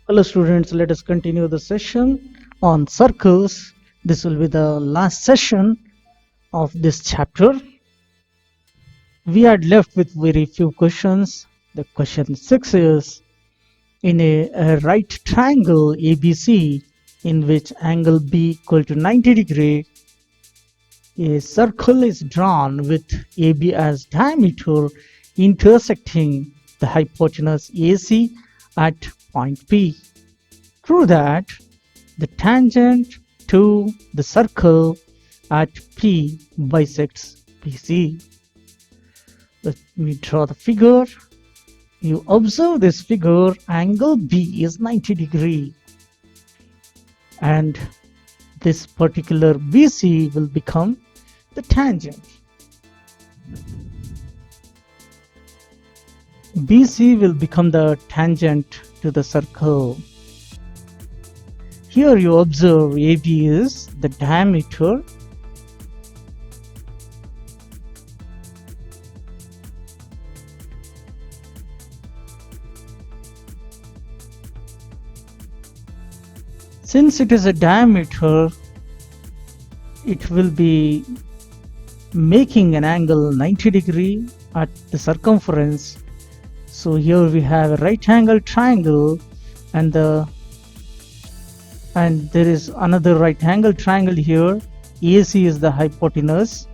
Hello students, let us continue the session on circles. This will be the last session of this chapter. We are left with very few questions. The question 6 is, in a right triangle ABC in which angle B equal to 90 degree, a circle is drawn with AB as diameter intersecting the hypotenuse AC at point P. Prove that the tangent to the circle at P bisects PC. Let me draw the figure. You observe this figure, angle B is 90 degree, and this particular BC will become the tangent. BC will become the tangent to the circle. Here you observe AB is the diameter Since it is a diameter, it will be making an angle 90 degree at the circumference. So here we have a right angle triangle and there is another right angle triangle here. AC is the hypotenuse.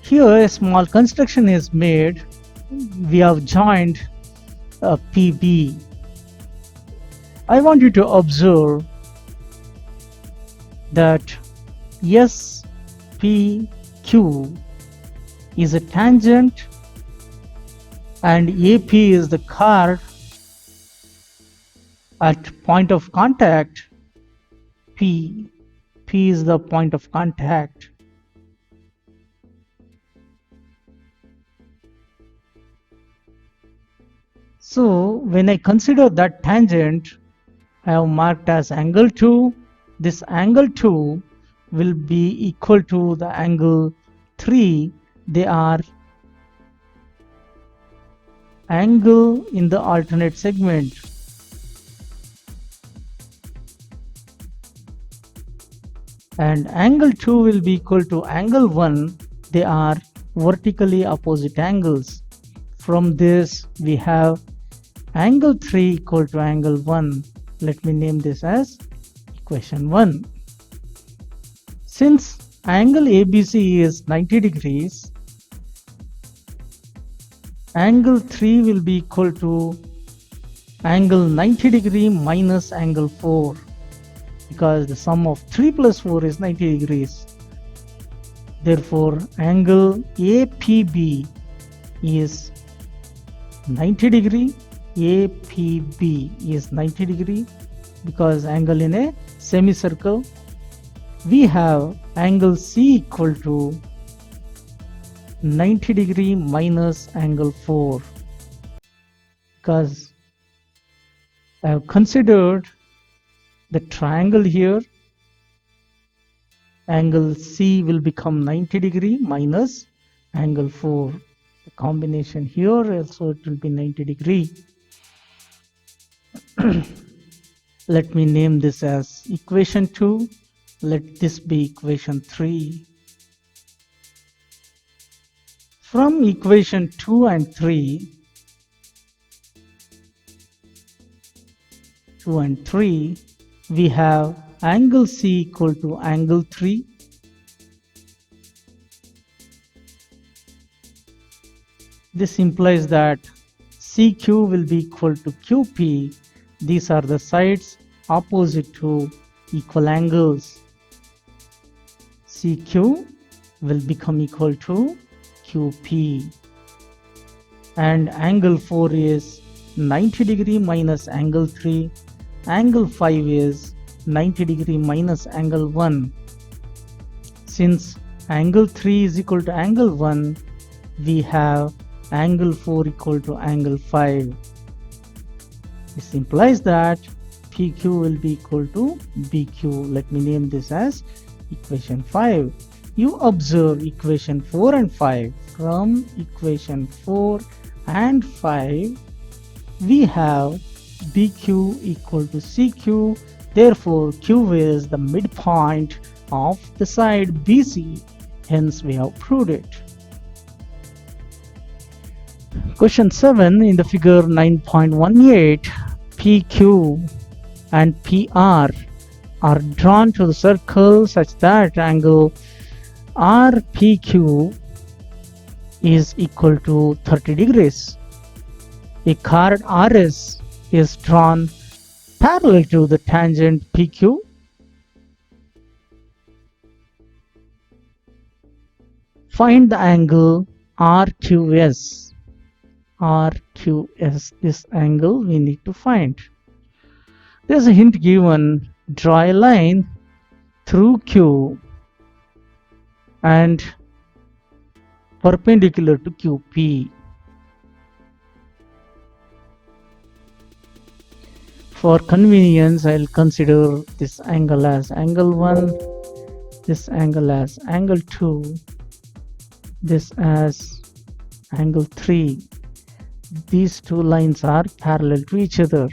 Here a small construction is made. We have joined PB. I want you to observe that SPQ is a tangent and AP is the chord at point of contact P. P is the point of contact. So when I consider that tangent, I have marked as angle 2. This angle 2 will be equal to the angle 3. They are angle in the alternate segment. And angle 2 will be equal to angle 1. They are vertically opposite angles. From this we have angle 3 equal to angle 1. Let me name this as equation 1. Since angle ABC is 90 degrees, angle 3 will be equal to angle 90 degree minus angle 4, because the sum of 3 plus 4 is 90 degrees. Therefore, angle APB is 90 degree. APB is 90 degree because angle in a semicircle. We have angle C equal to 90 degree minus angle 4, because I have considered the triangle here. Angle C will become 90 degree minus angle 4. The combination here also it will be 90 degree. Let me name this as equation 2. Let this be equation 3. From equation 2 and 3, we have angle C equal to angle 3. This implies that CQ will be equal to QP. These are the sides opposite to equal angles. CQ will become equal to QP. And angle 4 is 90 degree minus angle 3. Angle 5 is 90 degree minus angle 1. Since angle 3 is equal to angle 1, we have angle 4 equal to angle 5. This implies that PQ will be equal to BQ. Let me name this as equation 5. You observe equation 4 and 5. From equation 4 and 5, we have BQ equal to CQ. Therefore, Q is the midpoint of the side BC. Hence, we have proved it. Question 7 in the figure 9.18, PQ and PR are drawn to the circle such that angle RPQ is equal to 30 degrees. A chord RS is drawn parallel to the tangent PQ. Find the angle RQS. RQS, this angle we need to find. There's a hint given. Draw a line through Q and perpendicular to QP. For convenience, I'll consider this angle as angle 1, this angle as angle 2, this as angle 3. These two lines are parallel to each other.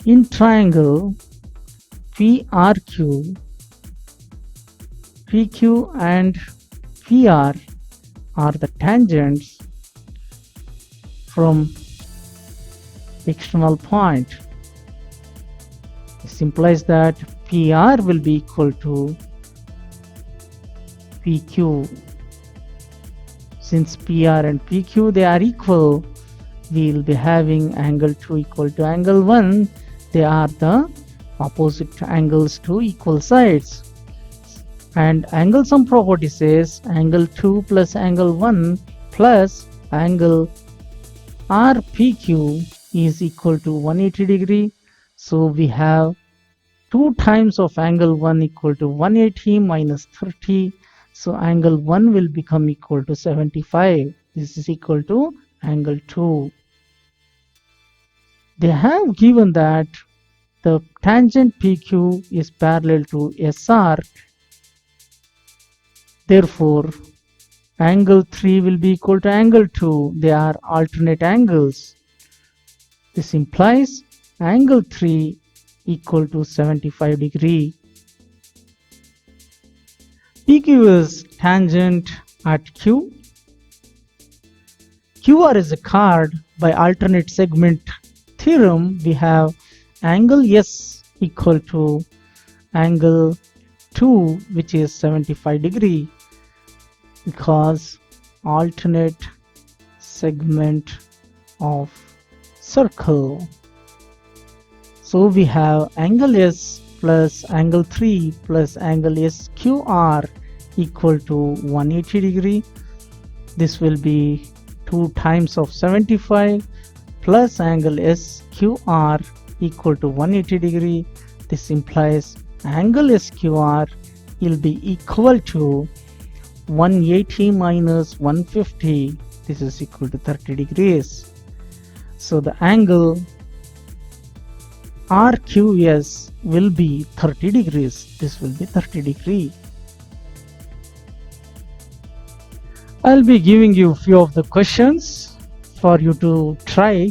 In triangle PRQ, PQ and PR are the tangents from external point. This implies that PR will be equal to PQ. Since PR and PQ they are equal, we will be having angle 2 equal to angle 1. They are the opposite angles to equal sides. And angle sum property says angle 2 plus angle 1 plus angle RPQ is equal to 180 degree. So we have 2 times of angle 1 equal to 180 minus 30. So angle 1 will become equal to 75. This is equal to angle 2. They have given that the tangent PQ is parallel to SR. Therefore, angle 3 will be equal to angle 2. They are alternate angles. This implies angle 3 equal to 75 degree. PQ is tangent at Q. QR is a chord. By alternate segment theorem, we have angle S equal to angle 2, which is 75 degree, because alternate segment of circle. So we have angle S plus angle 3 plus angle SQR equal to 180 degree. This will be 2 times of 75 plus angle SQR equal to 180 degree. This implies angle SQR will be equal to 180 minus 150. This is equal to 30 degrees. So the angle RQS will be 30 degrees. This will be 30 degree. I'll be giving you a few of the questions for you to try.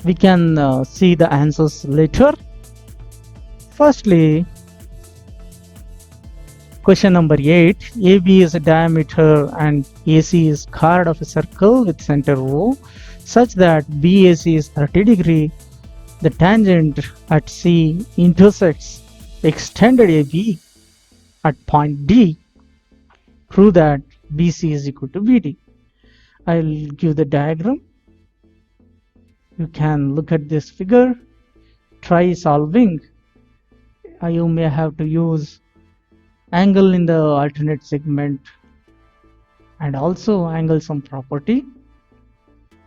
We can see the answers later. Firstly, question number 8. AB is a diameter and AC is chord of a circle with center O such that BAC is 30 degree. The tangent at C intersects extended AB at point D. Prove that BC is equal to BD. I'll give the diagram. You can look at this figure. Try solving. You may have to use angle in the alternate segment and also angle sum property,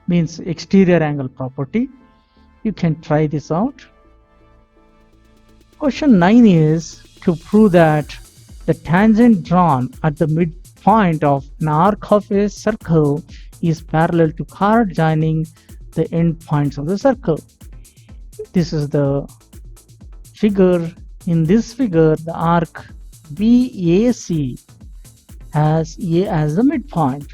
means exterior angle property. You can try this out. Question 9 is to prove that the tangent drawn at the midpoint of an arc of a circle is parallel to chord joining the end points of the circle. This is the figure. In this figure, the arc BAC has A as the midpoint.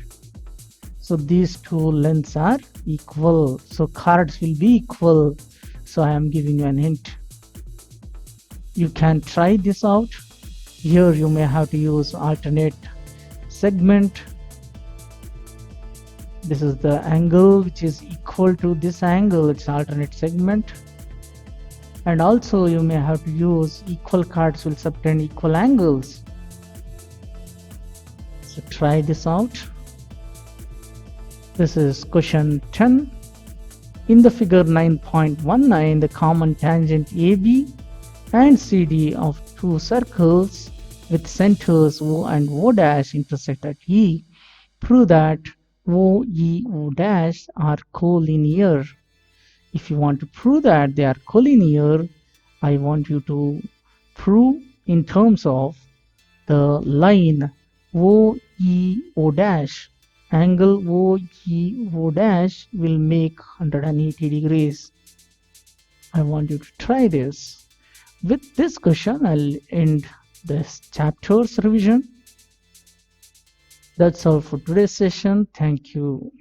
So these two lengths are equal. So chords will be equal. So I am giving you an hint. You can try this out. Here you may have to use alternate segment. This is the angle which is equal to this angle. It's alternate segment. And also you may have to use equal chords will subtend equal angles. So try this out. This is question 10. In the figure 9.19, the common tangent AB and CD of two circles with centers O and O dash intersect at E. Prove that O, E, O dash are collinear. If you want to prove that they are collinear, I want you to prove in terms of the line O, E, O dash. Angle O, E, O dash will make 180 degrees. I want you to try this. With this question, I'll end this chapter's revision. That's all for today's session. Thank you.